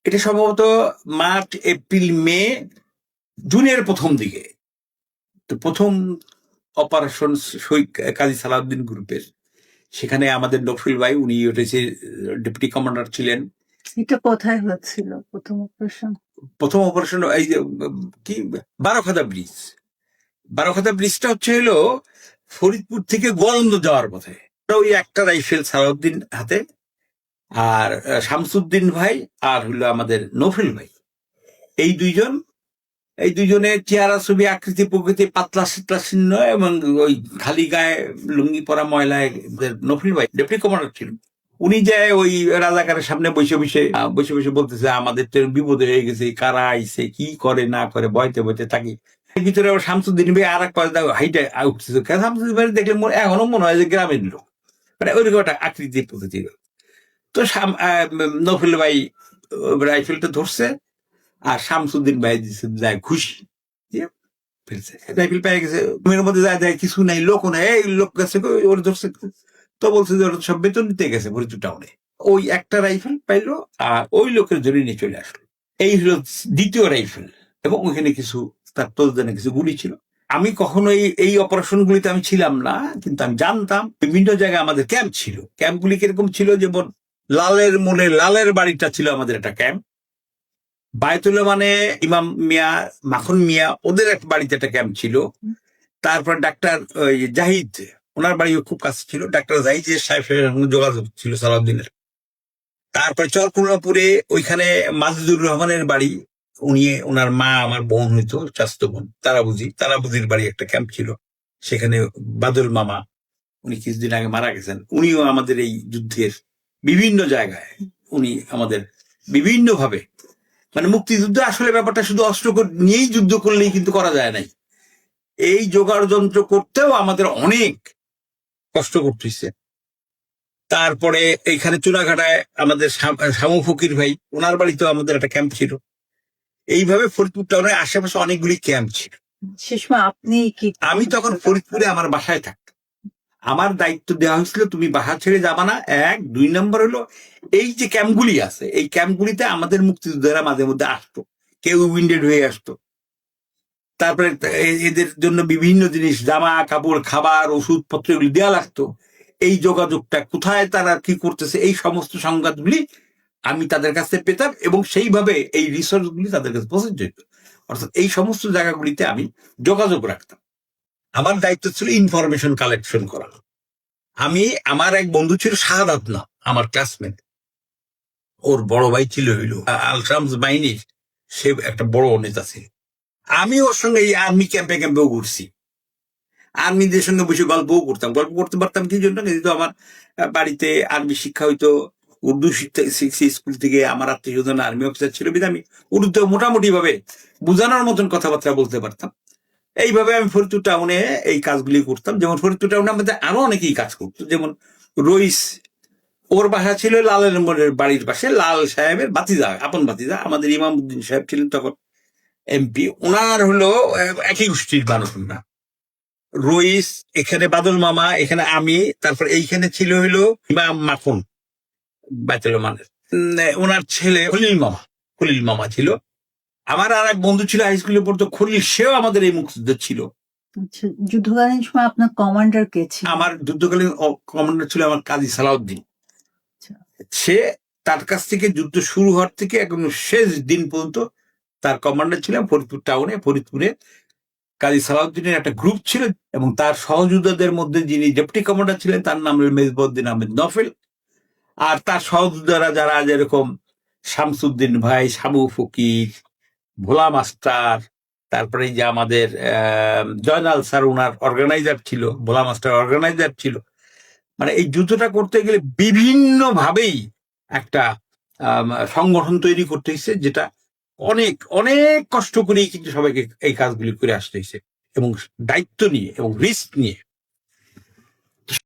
এটা সম্ভবত March, April, মে, জুনের প্রথম দিকে। তো প্রথম অপারেশন কাজী সালাউদ্দিন গ্রুপের, সেখানে আমাদের নফিল ভাই, উনি ওটা ডেপুটি কমান্ডার ছিলেন। এটা কোথায় হচ্ছিল প্রথম অপারেশন? প্রথম অপারেশন এই যে কি বারোখাদা ব্রিজ। বারোখাদা ব্রিজটা হচ্ছে হলো ফরিদপুর থেকে গোয়ালন্দ যাওয়ার পথে। ওই একটা রাইফেল সালাউদ্দিন হাতে, আর শামসুদ্দিন ভাই, আর হলো আমাদের নফিল ভাই, এই দুইজনের চেহারা ছবি, আকৃতি প্রকৃতি, পাতলা শীতলা ছিন্ন এবং ওই খালি গায়ে লুঙ্গি পরা ময়লায় নফিল ভাই ডেপুটি কমান্ডার ছিল। উনি যায় ওই রাজাকারের সামনে বসে বসে বলতেছে, আমাদের তো বিপদ হয়ে গেছে, কারা আইছে, কি করে না করে, বইতে বইতে থাকি। ভিতরে আবার শামসুদ্দিন ভাই আর এক হাইটে উঠতেছে। শামসুদ্দিন ভাই দেখলে এখনো মনে হয় যে গ্রামের লোক, মানে ওইরকম একটা আকৃতি প্রকৃতি। তো নফিল ভাই রাইফেলটা ধরছে, আর শামসুদ্দিন ভাই যায় খুশি দিয়ে ফেলছে, রাইফেল পেয়ে গেছে। ঘুমের মধ্যে যায় দেয় কিছু নাই, লোকও নাই, এই লোক গেছে ওর ধরছে। তো বলছে যে ওরা সব বেতন নিতে গেছে ফরিদপুর টাউনে। ওই একটা রাইফেল পাইলো, আর ওই লোকের জন্য নিয়ে চলে আসলো। এই হলো দ্বিতীয় রাইফেল, এবং ওইখানে কিছু তার তোলদানে কিছু গুলি ছিল। আমি কখনো এই অপারেশন গুলিতে আমি ছিলাম না, কিন্তু আমি জানতাম বিভিন্ন জায়গায় আমাদের ক্যাম্প ছিল। ক্যাম্পগুলি কিরকম ছিল, যেমন লালের মোড়ে লালের বাড়িটা ছিল আমাদের একটা ক্যাম্প। বায়তুল্লাহ মানে ইমাম মিয়া, মাখন মিয়া, ওদের এক বাড়িতে একটা ক্যাম্প ছিল। তারপর ডাক্তার জাহিদ, ওনার বাড়িও খুব কাছে ছিল। ডাক্তার জাহিদ সাহেবের সঙ্গে যোগাযোগ ছিল সালাউদ্দিনের। তারপরে চরকুনাপুরে ওইখানে মাজদুর রহমানের বাড়ি, উনি, ওনার মা আমার বোন হইতো, চাস্তো বোন, তারাবুজির বাড়ি একটা ক্যাম্প ছিল। সেখানে বাদল মামা, উনি কিছুদিন আগে মারা গেছেন, উনিও আমাদের এই যুদ্ধের বিভিন্ন জায়গায়, উনি আমাদের বিভিন্ন ভাবে, মানে মুক্তিযুদ্ধ আসলে ব্যাপারটা শুধু অস্ত্র নিয়েই যুদ্ধ করলেই কিন্তু করা যায় নাই। এই জোগাড় যন্ত্র করতেও আমাদের অনেক কষ্ট করতেছে। তারপরে এইখানে চুনাঘাটায় আমাদের শামু ফকির ভাই, ওনার বাড়িতেও আমাদের একটা ক্যাম্প ছিল। এইভাবে ফরিদপুর টাউনের আশেপাশে অনেকগুলি ক্যাম্প ছিল। আপনি কি? আমি তখন ফরিদপুরে আমার বাসায় থাকতাম। আমার দায়িত্ব দেওয়া হয়েছিল, তুমি বাসা ছেড়ে যাবা না। 1, 2 নম্বর হলো এই যে ক্যাম্পগুলি আছে, এই ক্যাম্পগুলিতে আমাদের মুক্তিযোদ্ধারা মাঝে মধ্যে আসতো, কেউ উইন্ডেড হয়ে আসতো। তারপরে এদের জন্য বিভিন্ন জিনিস, জামা কাপড়, খাবার, ওষুধপত্র এগুলি দেওয়া লাগতো। এই যোগাযোগটা কোথায় তারা কি করতেছে, এই সমস্ত সংবাদগুলি আমি তাদের কাছে পেতাম, এবং সেইভাবে এই রিসোর্স গুলি তাদের কাছে পৌঁছে যেত। অর্থাৎ এই সমস্ত জায়গাগুলিতে আমি যোগাযোগ রাখতাম। আমার দায়িত্ব ছিল ইনফরমেশন কালেকশন করা। আমার এক বন্ধু ছিল শাহাদাত না, আমার ক্লাসমেট, ওর বড় ভাই ছিল হইল আলট্রামস বাহিনীর, সে একটা বড় নেতা ছিল। আমি ওর সঙ্গে এই আর্মি ক্যাম্পেও ঘুরছি, আর্মিদের সঙ্গে বসে গল্প করতে পারতাম। কি জন্য? কিন্তু আমার বাড়িতে আর্মি শিক্ষা হইতো, উর্দু শিখছি স্কুল থেকে, আমার আত্মীয় স্বজন আর্মি অফিসার ছিল, কিন্তু আমি উর্দুতে মোটামুটি ভাবে বোঝানোর মতন কথাবার্তা বলতে পারতাম। এইভাবে আমি ফরিদপুর টাউনে এই কাজগুলি করতাম। যেমন ফরিদপুর টাউনে আমাদের আরো অনেকেই কাজ করতো, যেমন রইস, ওর বাসা ছিল লালের মোড়ের বাড়ির পাশে, লাল সাহেবের বাতিজা, আপন বাতিজা। আমাদের ইমামউদ্দিন সাহেব ছিলেন তখন এমপি, ওনার হলো একই গোষ্ঠীর মানুষ না। রইস, এখানে বাদল মামা, এখানে আমি, তারপর এইখানে ছিল হইলো ইমাম মাখন বায়তুল মানের, ওনার ছেলে খলিল মামা ছিল। আমার আর এক বন্ধু ছিল হাই স্কুলে পড়তো, খলিল, সেও আমাদের এই মুক্তিযুদ্ধ ছিল। যুদ্ধকালীন সময় আপনার কমান্ডার কে ছিল? আমার যুদ্ধকালীন কমান্ডার ছিল আমার কাজী সালাউদ্দিন। সে, তার কাছ থেকে যুদ্ধ শুরু হওয়ার থেকে একদম শেষ দিন পর্যন্ত তার কমান্ডার ছিলাম ফরিদপুর টাউনে। ফরিদপুরে কাজী সালাউদ্দিনের একটা গ্রুপ ছিল, এবং তার সহযোদ্ধাদের মধ্যে যিনি ডেপুটি কমান্ডার ছিলেন তার নাম মেজবউদ্দিন আহমেদ নফেল। আর তার সহযোদ্ধারা যারা, যেরকম শামসুদ্দিন ভাই, শামু ফকির, ভোলা মাস্টার, তারপরে যে আমাদের জয়নাল স্যার, ওনার অর্গানাইজার ছিল, ভোলা মাস্টার অর্গানাইজার ছিল। মানে এই যুদ্ধটা করতে গেলে বিভিন্ন ভাবেই একটা সংগঠন তৈরি করতে হয়েছে, যেটা অনেক অনেক কষ্ট করেই কিন্তু সবাইকে এই কাজগুলি করে আসতে হয়েছে, এবং দায়িত্ব নিয়ে এবং রিস্ক নিয়ে।